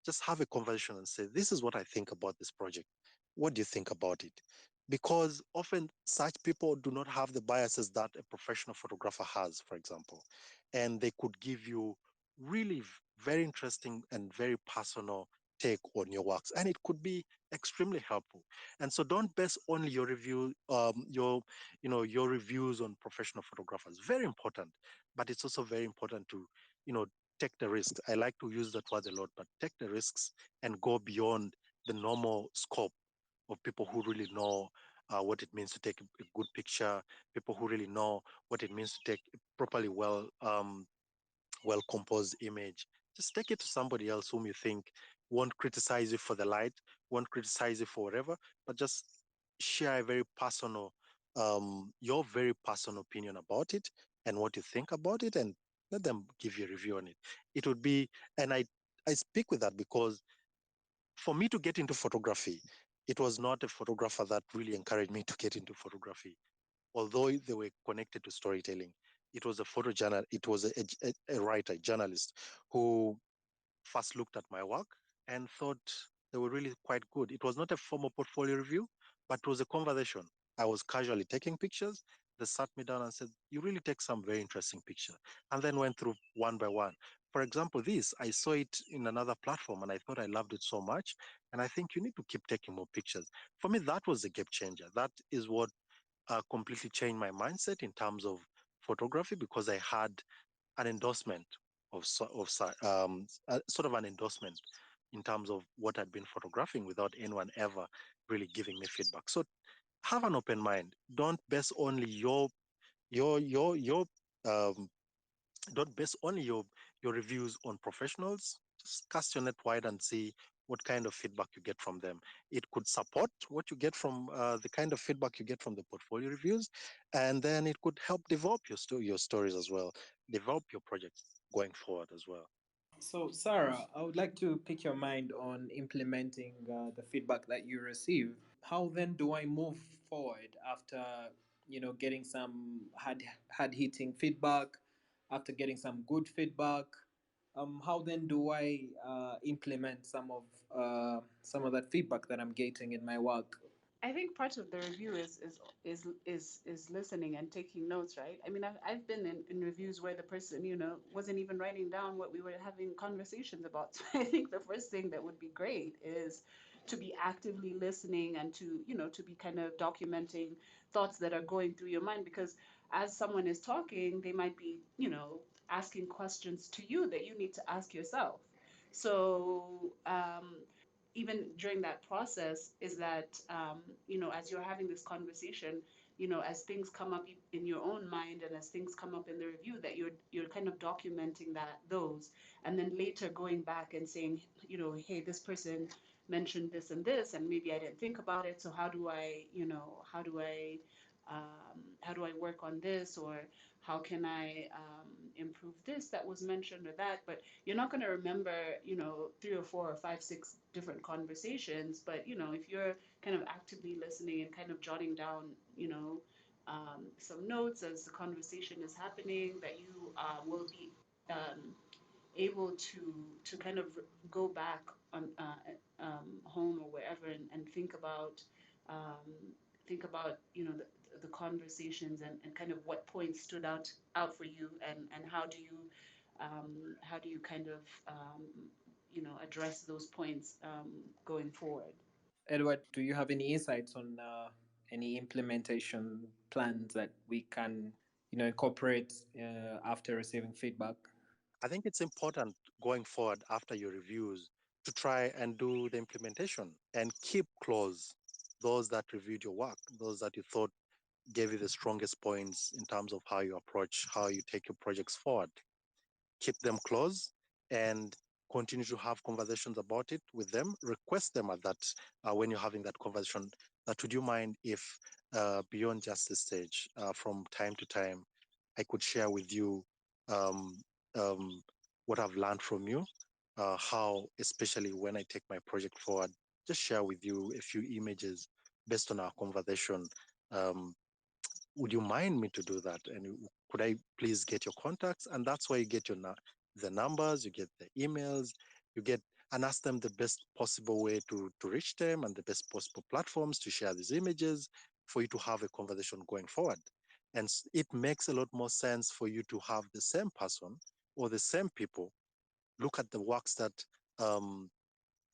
Just have a conversation and say, this is what I think about this project. What do you think about it? Because often such people do not have the biases that a professional photographer has, for example. And they could give you really very interesting and very personal take on your works. And it could be extremely helpful. And so don't base only your review, your reviews on professional photographers. Very important. But it's also very important to, you know, take the risk. I like to use that word a lot, but take the risks and go beyond the normal scope of people who really know what it means to take a good picture, people who really know what it means to take a properly well composed image. Just take it to somebody else whom you think won't criticize you for the light, won't criticize you for whatever, but just share a very personal, your very personal opinion about it and what you think about it, and let them give you a review on it. It would be, and I speak with that because for me to get into photography, it was not a photographer that really encouraged me to get into photography, although they were connected to storytelling. It was a photojournal, it was a writer, a journalist who first looked at my work and thought they were really quite good. It was not a formal portfolio review, but it was a conversation. I was casually taking pictures. They sat me down and said, you really take some very interesting picture. And then went through one by one. For example, this, I saw it in another platform and I thought I loved it so much. And I think you need to keep taking more pictures. For me, that was a game changer. That is what completely changed my mindset in terms of photography because I had an endorsement sort of an endorsement in terms of what I'd been photographing without anyone ever really giving me feedback. So have an open mind. Don't base only your um, don't base only your reviews on professionals. Just cast your net wide and see what kind of feedback you get from them. It could support what you get from the kind of feedback you get from the portfolio reviews, and then it could help develop your stories as well, develop your project going forward as well. So, Sarah, I would like to pick your mind on implementing the feedback that you receive. How then do I move forward after getting some hard hitting feedback, after getting some good feedback? How then do I implement some of that feedback that I'm getting in my work? I think part of the review is listening and taking notes, right? I mean, I've been in reviews where the person, wasn't even writing down what we were having conversations about. So I think the first thing that would be great is to be actively listening and to be kind of documenting thoughts that are going through your mind, because as someone is talking, they might be, asking questions to you that you need to ask yourself. So even during that process is that as you're having this conversation, as things come up in your own mind and as things come up in the review, that you're kind of documenting those, and then later going back and saying, hey, this person mentioned this and this, and maybe I didn't think about it, so how do I work on this, or how can I improve this that was mentioned or that. But you're not going to remember, three or four or five, six different conversations. But, if you're kind of actively listening and kind of jotting down, some notes as the conversation is happening, that you will be able to kind of go back on home or wherever, and think about think about, the conversations, and kind of what points stood out for you, and how do you kind of address those points going forward. Edward, do you have any insights on any implementation plans that we can, incorporate after receiving feedback? I think it's important going forward after your reviews to try and do the implementation and keep close those that reviewed your work, those that you thought gave you the strongest points in terms of how you approach, how you take your projects forward. Keep them close and continue to have conversations about it with them. Request them at that when you're having that conversation. That would you mind if beyond just this stage, from time to time, I could share with you um, um, what I've learned from you, how, especially when I take my project forward, just share with you a few images based on our conversation. Um, would you mind me to do that? And could I please get your contacts? And that's why you get the numbers, you get the emails, you get and ask them the best possible way to reach them and the best possible platforms to share these images for you to have a conversation going forward. And it makes a lot more sense for you to have the same person or the same people look at the works that um,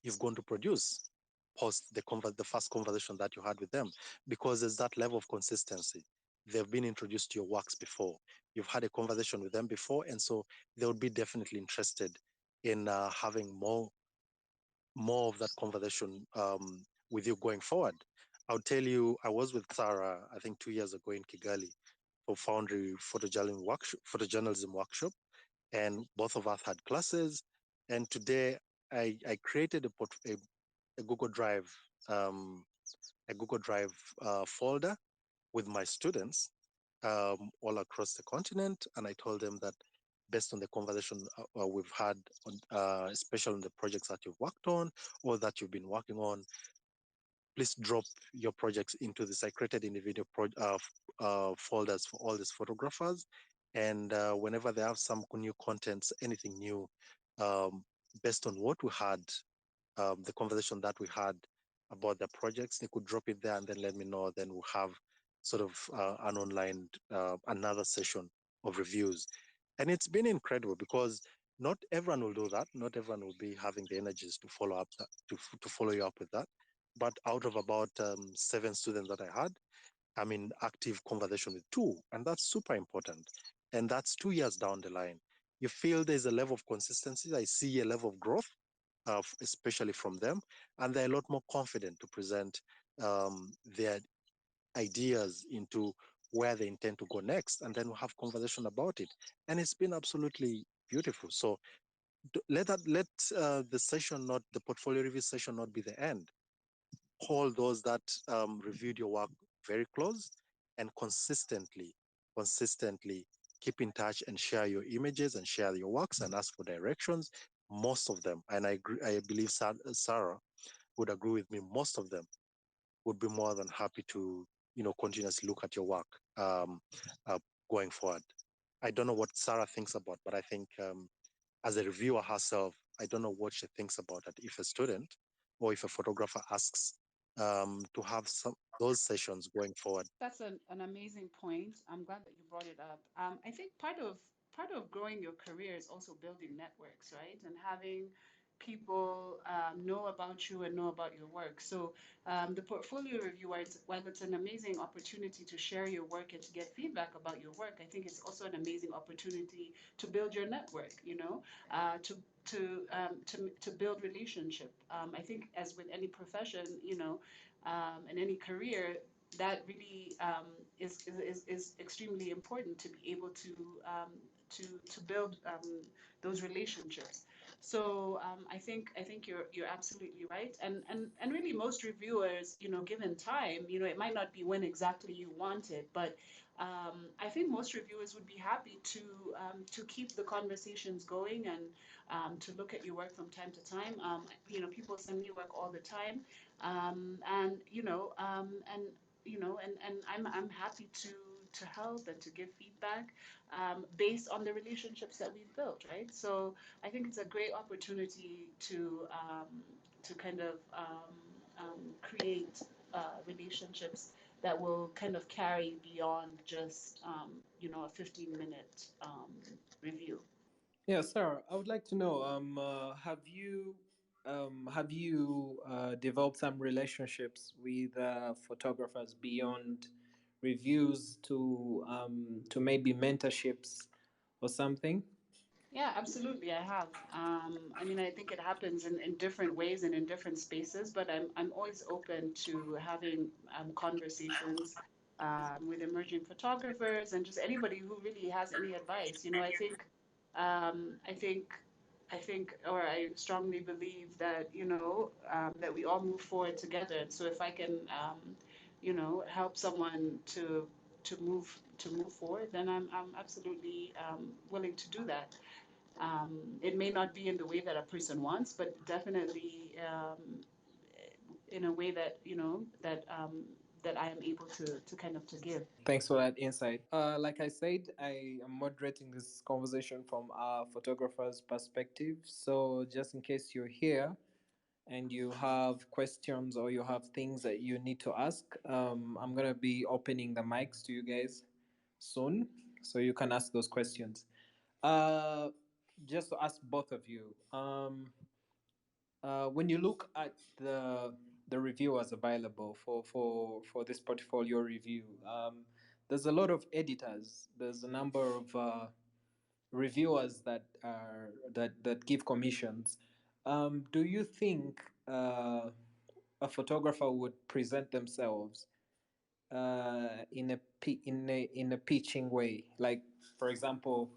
you've gone to produce post the first conversation that you had with them, because there's that level of consistency. They've been introduced to your works before, you've had a conversation with them before, and so they would be definitely interested in having more of that conversation with you going forward. I'll tell you, I was with Sarah, I think 2 years ago in Kigali for Foundry photojournalism workshop, and both of us had classes. And today I created a Google Drive, um, a Google Drive folder with my students all across the continent, and I told them that based on the conversation we've had, especially on the projects that you've worked on or that you've been working on, please drop your projects into this. I created individual folders for all these photographers, and whenever they have some new contents, anything new, um, based on what we had, the conversation that we had about the projects, they could drop it there and then let me know. Then we'll have sort of an online, another session of reviews. And it's been incredible because not everyone will do that. Not everyone will be having the energies to follow up to follow you up with that. But out of about 7 students that I had, I'm in active conversation with two, and that's super important. And that's 2 years down the line. You feel there's a level of consistency. I see a level of growth, especially from them, and they're a lot more confident to present their ideas into where they intend to go next, and then we'll have conversation about it. And it's been absolutely beautiful. So let the session, not the portfolio review session, not be the end. Hold those that reviewed your work very close and consistently keep in touch and share your images and share your works and ask for directions. Most of them, and I believe Sarah would agree with me, most of them would be more than happy to, continuously look at your work uh, going forward. I don't know what Sarah thinks about, but I think as a reviewer herself, I don't know what she thinks about it. If a student or if a photographer asks to have some those sessions going forward. That's an amazing point. I'm glad that you brought it up. I think part of growing your career is also building networks, right? And having people know about you and know about your work. So the portfolio review, while it's an amazing opportunity to share your work and to get feedback about your work, I think it's also an amazing opportunity to build your network. To build relationship. I think as with any profession, and any career, that really is extremely important to be able to build those relationships. So I think you're absolutely right, and really most reviewers, given time, it might not be when exactly you want it, but I think most reviewers would be happy to keep the conversations going, and to look at your work from time to time. People send me work all the time, and I'm happy to help and to give feedback based on the relationships that we've built, right? So I think it's a great opportunity to kind of create relationships that will kind of carry beyond just a 15-minute review. Yeah, Sarah, I would like to know, have you developed some relationships with photographers beyond reviews to maybe mentorships or something? Yeah, absolutely. I have. I mean, I think it happens in different ways and in different spaces, but I'm always open to having conversations with emerging photographers and just anybody who really has any advice. I think, or I strongly believe that that we all move forward together. And so if I can, help someone to move forward, then I'm absolutely willing to do that. It may not be in the way that a person wants, but definitely in a way that that I am able to kind of to give. Thanks for that insight. Like I said, I am moderating this conversation from a photographer's perspective. So, just in case you're here and you have questions or you have things that you need to ask, I'm going to be opening the mics to you guys soon so you can ask those questions. Uh, just to ask both of you, when you look at the reviewers available for this portfolio review, there's a lot of editors. There's a number of reviewers that give commissions. Do you think a photographer would present themselves in a pitching way? Like, for example,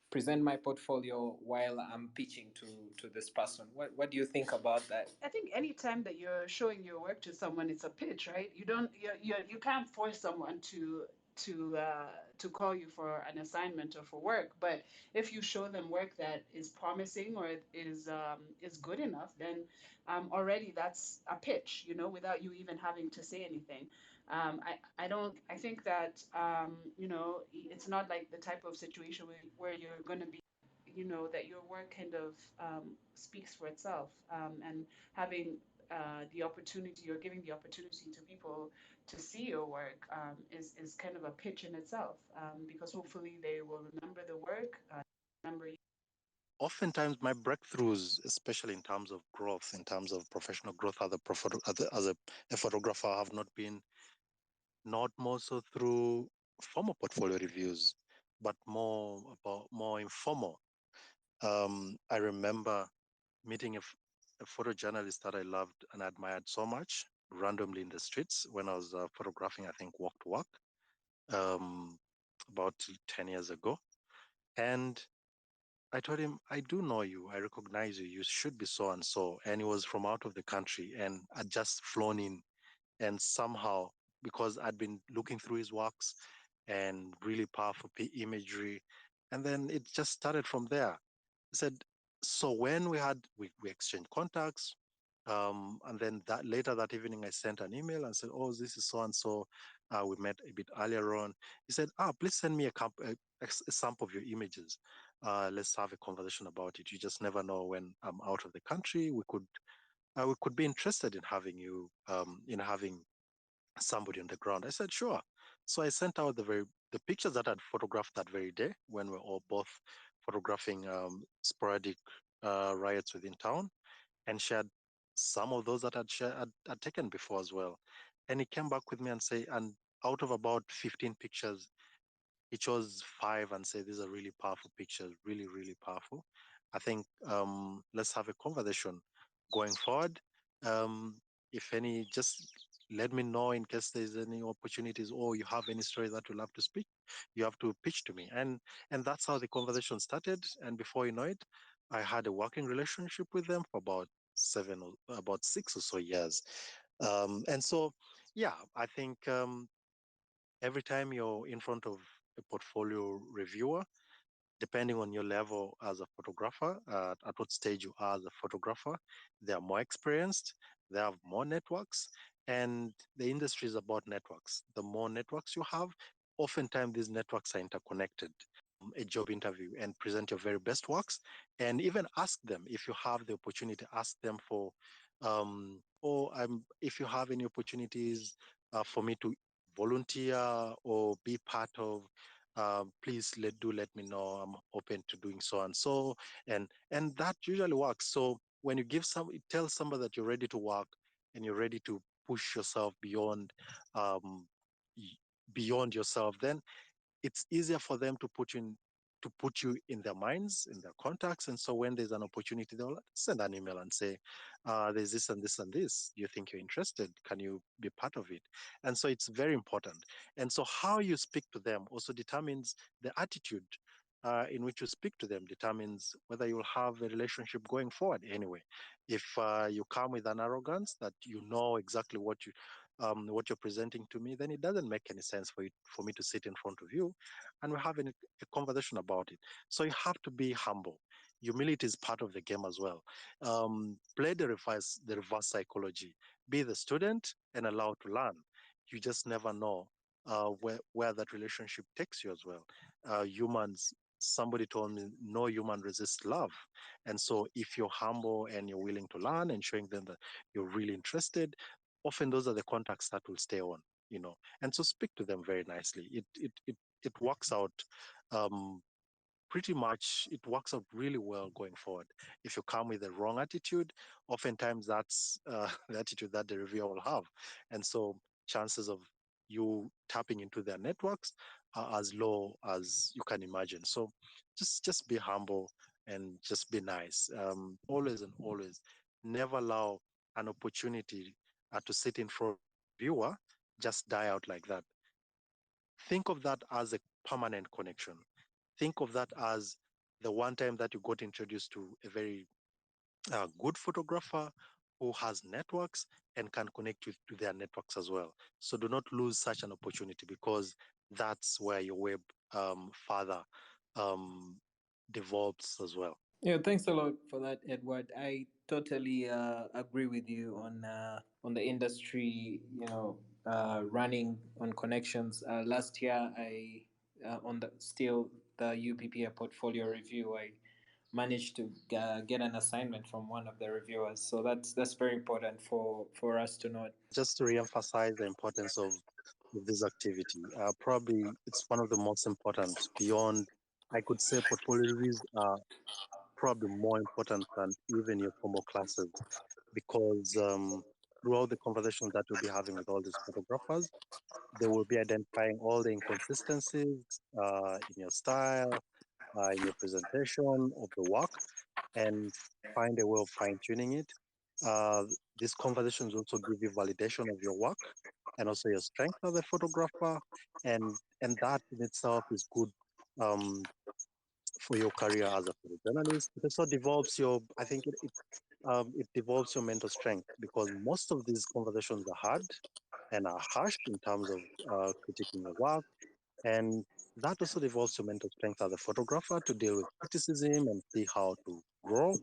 present my portfolio while I'm pitching to this person. What do you think about that? I think anytime that you're showing your work to someone, it's a pitch, right? You don't you can't force someone to call you for an assignment or for work. But if you show them work that is promising or is good enough, then already that's a pitch, without you even having to say anything. I don't. I think that it's not like the type of situation where you're going to be, that your work kind of speaks for itself, and having the opportunity or giving the opportunity to people to see your work is kind of a pitch in itself, because hopefully they will remember the work, remember you. Oftentimes, my breakthroughs, especially in terms of growth, in terms of professional growth as a photographer, have not been not more so through formal portfolio reviews, but more informal. I remember meeting a photojournalist that I loved and admired so much randomly in the streets when I was photographing, I think, Walk to Walk, um, about 10 years ago. And I told him, I do know you. I recognize you. You should be so and so. And he was from out of the country and had just flown in. And somehow, because I'd been looking through his works and really powerful imagery, and then it just started from there. He said, so when we exchanged contacts, and then that later that evening I sent an email and said, oh, this is so and so. We met a bit earlier on. He said, please send me a sample of your images. Let's have a conversation about it. You just never know when I'm out of the country. We could be interested in having you, in having somebody on the ground. I said, sure. So I sent out the pictures that I'd photographed that very day when we're all both photographing sporadic riots within town, and shared some of those that I'd taken before as well. And he came back with me and say, and out of about 15 pictures, he chose five and said, these are really powerful pictures, really, really powerful. I think let's have a conversation going forward. Um, if any, just let me know in case there's any opportunities or you have any story that you'd love to speak, you have to pitch to me. And that's how the conversation started. And before you know it, I had a working relationship with them for about 6 or so years. And so, yeah, I think every time you're in front of a portfolio reviewer, depending on your level as a photographer, at what stage you are as a photographer, they are more experienced, they have more networks, and the industry is about networks. The more networks you have, oftentimes these networks are interconnected. A job interview and present your very best works, and even ask them if you have the opportunity. Ask them for, if you have any opportunities for me to volunteer or be part of, please let me know. I'm open to doing so and so, and that usually works. So when you tell somebody that you're ready to work and you're ready to push yourself um, beyond yourself, then it's easier for them to put you in their minds, in their contacts. And so when there's an opportunity, they'll send an email and say, there's this and this and this. Do you think you're interested? Can you be part of it? And so it's very important. And so how you speak to them also determines the attitude in which you speak to them, determines whether you'll have a relationship going forward anyway. If you come with an arrogance that you know exactly what you're presenting to me, then it doesn't make any sense for me to sit in front of you and we're having a conversation about it. So you have to be humble. Humility is part of the game as well. Play the reverse psychology. Be the student and allow to learn. You just never know where that relationship takes you as well. Humans, somebody told me, no human resists love. And so if you're humble and you're willing to learn and showing them that you're really interested, often those are the contacts that will stay on, you know. And so speak to them very nicely. It works out um, pretty much. It works out really well going forward. If you come with the wrong attitude, oftentimes that's the attitude that the reviewer will have, and so chances of you tapping into their networks are as low as you can imagine. So just be humble and just be nice. Always and always, never allow an opportunity to sit in front of a reviewer just die out like that. Think of that as a permanent connection. Think of that as the one time that you got introduced to a very good photographer who has networks and can connect you to their networks as well. So do not lose such an opportunity, because that's where your web further um, develops as well. Yeah, thanks a lot for that, Edward. I totally agree with you on the industry. Running on connections. Last year, I on the still the UPPA portfolio review, I managed to get an assignment from one of the reviewers. So that's very important for us to know. Just to reemphasize the importance of this activity, probably it's one of the most important beyond, I could say, portfolio reviews are probably more important than even your formal classes, because throughout the conversations that you'll be having with all these photographers, they will be identifying all the inconsistencies in your style, in your presentation of the work, and find a way of fine tuning it. Uh, these conversations also give you validation of your work and also your strength as a photographer, and that in itself is good um, for your career as a photojournalist. It also develops your, I think it develops your mental strength, because most of these conversations are hard and are harsh in terms of critiquing your work. And that also develops your mental strength as a photographer to deal with criticism and see how to grow.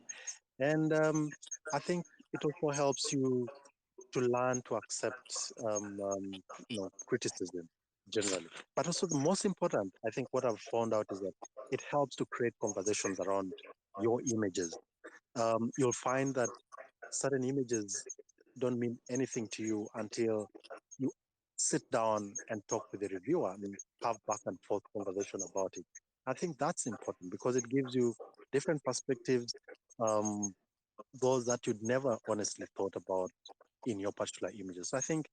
And I think it also helps you to learn to accept, criticism generally. But also the most important, I think what I've found out is that it helps to create conversations around your images. You'll find that certain images don't mean anything to you until you sit down and talk with the reviewer and have back and forth conversation about it. I think that's important because it gives you different perspectives, um, those that you'd never honestly thought about in your particular images. So I think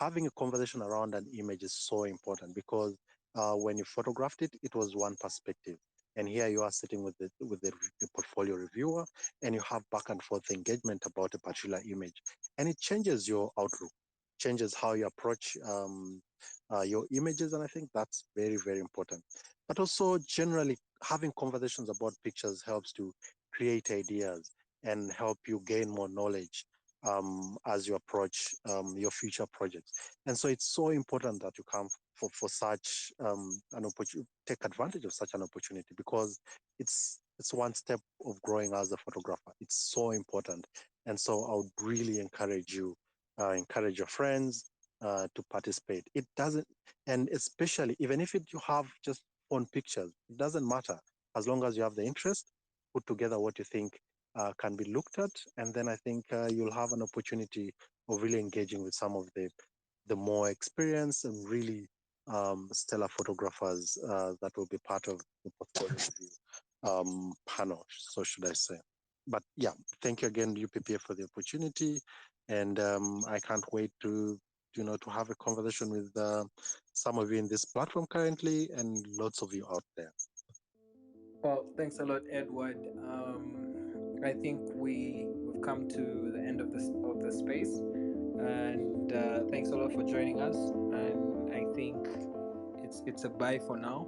having a conversation around an image is so important, because when you photographed it, it was one perspective. And here you are sitting with the portfolio reviewer, and you have back and forth engagement about a particular image, and it changes your outlook, changes how you approach your images, and I think that's very very important. But also generally having conversations about pictures helps to create ideas and help you gain more knowledge as you approach your future projects. And so it's so important that you come for such an opportunity, take advantage of such an opportunity, because it's one step of growing as a photographer. It's so important. And so I would really encourage you, encourage your friends to participate. It doesn't, and especially even if you have just phone pictures, it doesn't matter as long as you have the interest. Put together what you think can be looked at, and then I think you'll have an opportunity of really engaging with some of the the more experienced and really stellar photographers that will be part of the portfolio review panel, so should I say. But yeah, thank you again, UPPA, for the opportunity. And I can't wait to to have a conversation with some of you in this platform currently and lots of you out there. Well, thanks a lot, Edward. I think we've come to the end of the space, and thanks a lot for joining us. And I think it's a bye for now.